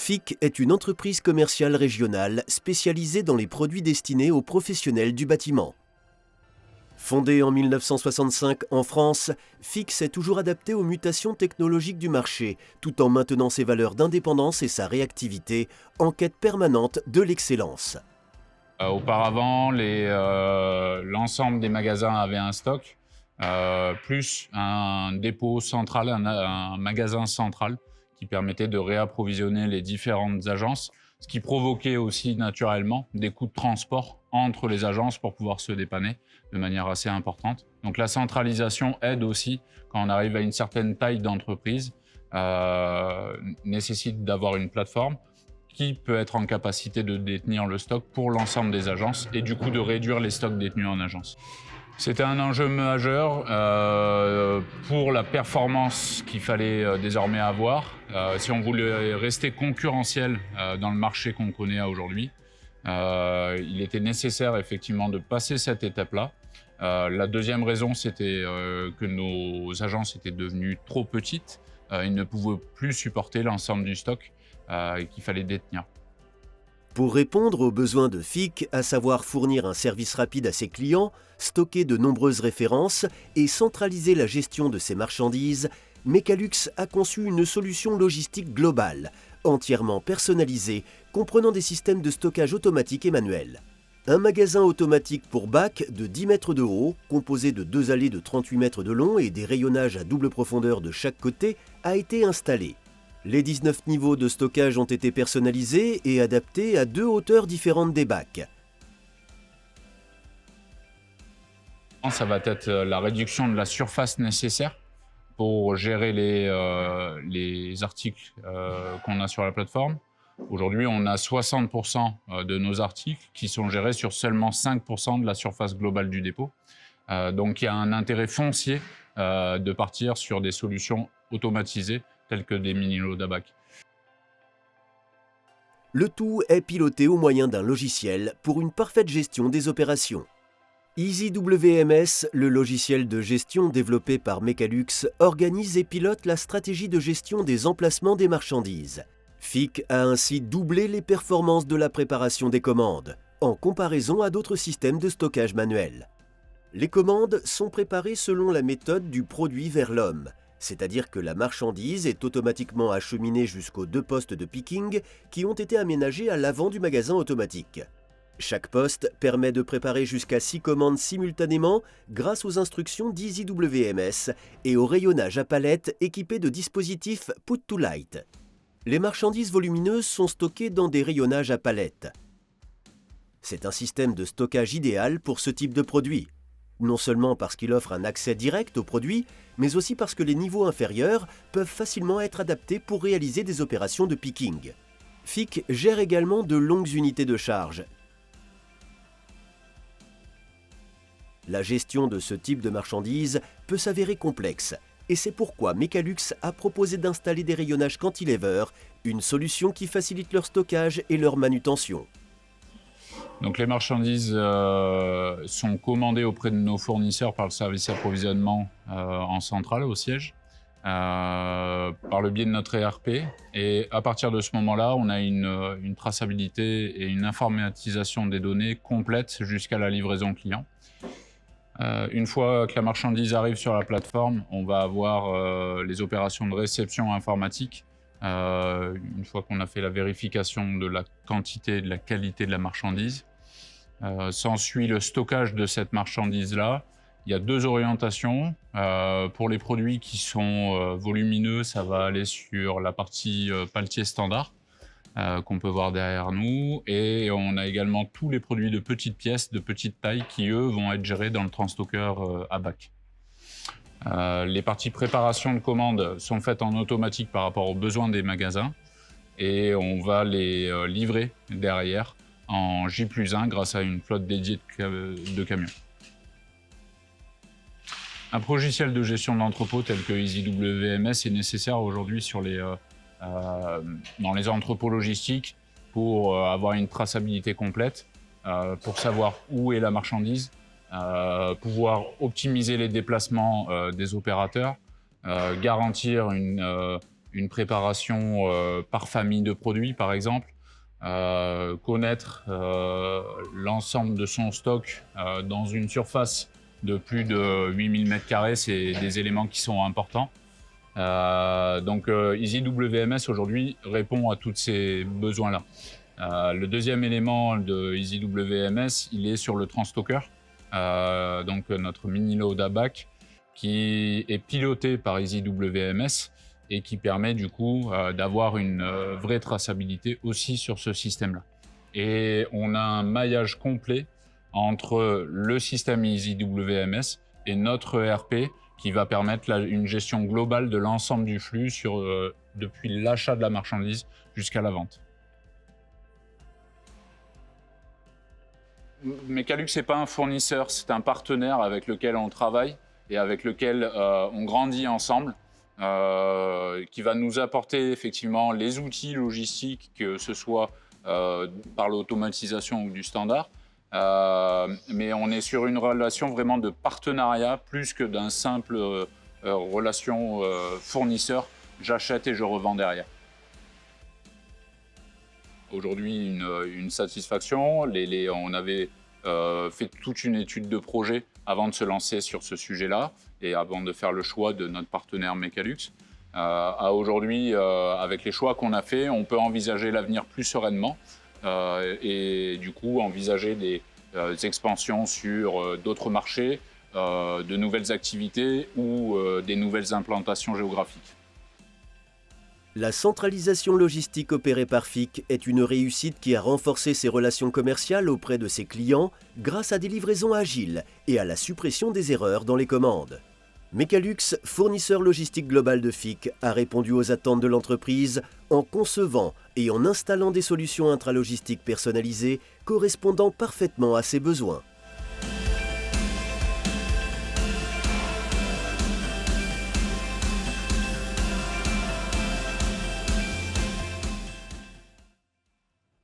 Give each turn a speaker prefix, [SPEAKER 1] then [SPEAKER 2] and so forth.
[SPEAKER 1] FIC est une entreprise commerciale régionale spécialisée dans les produits destinés aux professionnels du bâtiment. Fondée en 1965 en France, FIC s'est toujours adapté aux mutations technologiques du marché, tout en maintenant ses valeurs d'indépendance et sa réactivité, en quête permanente de l'excellence.
[SPEAKER 2] Auparavant, l'ensemble des magasins avaient un stock, plus un dépôt central, un magasin central qui permettait de réapprovisionner les différentes agences, ce qui provoquait aussi naturellement des coûts de transport entre les agences pour pouvoir se dépanner de manière assez importante. Donc la centralisation aide aussi quand on arrive à une certaine taille d'entreprise, nécessite d'avoir une plateforme qui peut être en capacité de détenir le stock pour l'ensemble des agences et du coup de réduire les stocks détenus en agence. C'était un enjeu majeur pour la performance qu'il fallait désormais avoir. Si on voulait rester concurrentiel dans le marché qu'on connaît aujourd'hui, il était nécessaire effectivement de passer cette étape-là. La deuxième raison, c'était que nos agences étaient devenues trop petites. Ils ne pouvaient plus supporter l'ensemble du stock qu'il fallait détenir.
[SPEAKER 1] Pour répondre aux besoins de FIC, à savoir fournir un service rapide à ses clients, stocker de nombreuses références et centraliser la gestion de ses marchandises, Mecalux a conçu une solution logistique globale, entièrement personnalisée, comprenant des systèmes de stockage automatique et manuel. Un magasin automatique pour bac de 10 mètres de haut, composé de 2 allées de 38 mètres de long et des rayonnages à double profondeur de chaque côté, a été installé. Les 19 niveaux de stockage ont été personnalisés et adaptés à 2 hauteurs différentes des bacs.
[SPEAKER 2] Ça va être la réduction de la surface nécessaire pour gérer les articles qu'on a sur la plateforme. Aujourd'hui, on a 60% de nos articles qui sont gérés sur seulement 5% de la surface globale du dépôt. Donc il y a un intérêt foncier de partir sur des solutions automatisées tels que des mini-lots d'ABAC.
[SPEAKER 1] Le tout est piloté au moyen d'un logiciel pour une parfaite gestion des opérations. EasyWMS, le logiciel de gestion développé par Mecalux, organise et pilote la stratégie de gestion des emplacements des marchandises. FIC a ainsi doublé les performances de la préparation des commandes, en comparaison à d'autres systèmes de stockage manuel. Les commandes sont préparées selon la méthode du produit vers l'homme, c'est-à-dire que la marchandise est automatiquement acheminée jusqu'aux 2 postes de picking qui ont été aménagés à l'avant du magasin automatique. Chaque poste permet de préparer jusqu'à 6 commandes simultanément grâce aux instructions d'EasyWMS et au rayonnage à palette équipé de dispositifs Put to Light. Les marchandises volumineuses sont stockées dans des rayonnages à palette. C'est un système de stockage idéal pour ce type de produit. Non seulement parce qu'il offre un accès direct aux produits, mais aussi parce que les niveaux inférieurs peuvent facilement être adaptés pour réaliser des opérations de picking. FIC gère également de longues unités de charge. La gestion de ce type de marchandises peut s'avérer complexe, et c'est pourquoi Mecalux a proposé d'installer des rayonnages cantilever, une solution qui facilite leur stockage et leur manutention.
[SPEAKER 2] Donc les marchandises sont commandées auprès de nos fournisseurs par le service approvisionnement en centrale au siège, par le biais de notre ERP. Et à partir de ce moment-là, on a une traçabilité et une informatisation des données complète jusqu'à la livraison client. Une fois que la marchandise arrive sur la plateforme, on va avoir les opérations de réception informatique. Une fois qu'on a fait la vérification de la quantité et de la qualité de la marchandise, s'ensuit le stockage de cette marchandise-là. Il y a 2 orientations. Pour les produits qui sont volumineux, ça va aller sur la partie paletier standard qu'on peut voir derrière nous. Et on a également tous les produits de petites pièces, de petite taille, qui eux vont être gérés dans le transstocker ABAC. Les parties préparation de commandes sont faites en automatique par rapport aux besoins des magasins et on va les livrer derrière en J+1 grâce à une flotte dédiée de camions. Un logiciel de gestion de l'entrepôt tel que EasyWMS est nécessaire aujourd'hui dans les entrepôts logistiques pour avoir une traçabilité complète, pour savoir où est la marchandise, pouvoir optimiser les déplacements des opérateurs, garantir une une préparation par famille de produits, par exemple, connaître l'ensemble de son stock dans une surface de plus de 8000 m², c'est des éléments qui sont importants. Donc EasyWMS aujourd'hui répond à tous ces besoins-là. Le deuxième élément de EasyWMS, il est sur le transstocker, donc notre mini load ABAC, qui est piloté par EasyWMS et qui permet du coup d'avoir une vraie traçabilité aussi sur ce système-là. Et on a un maillage complet entre le système EasyWMS et notre ERP qui va permettre une gestion globale de l'ensemble du flux depuis l'achat de la marchandise jusqu'à la vente. Mecalux n'est pas un fournisseur, c'est un partenaire avec lequel on travaille et avec lequel on grandit ensemble, qui va nous apporter effectivement les outils logistiques, que ce soit par l'automatisation ou du standard. Mais on est sur une relation vraiment de partenariat plus que d'un simple relation fournisseur, j'achète et je revends derrière. Aujourd'hui, une satisfaction. On avait fait toute une étude de projet avant de se lancer sur ce sujet-là et avant de faire le choix de notre partenaire Mecalux. Aujourd'hui, avec les choix qu'on a faits, on peut envisager l'avenir plus sereinement et du coup envisager des expansions sur d'autres marchés, de nouvelles activités ou des nouvelles implantations géographiques.
[SPEAKER 1] La centralisation logistique opérée par FIC est une réussite qui a renforcé ses relations commerciales auprès de ses clients grâce à des livraisons agiles et à la suppression des erreurs dans les commandes. Mecalux, fournisseur logistique global de FIC, a répondu aux attentes de l'entreprise en concevant et en installant des solutions intralogistiques personnalisées correspondant parfaitement à ses besoins.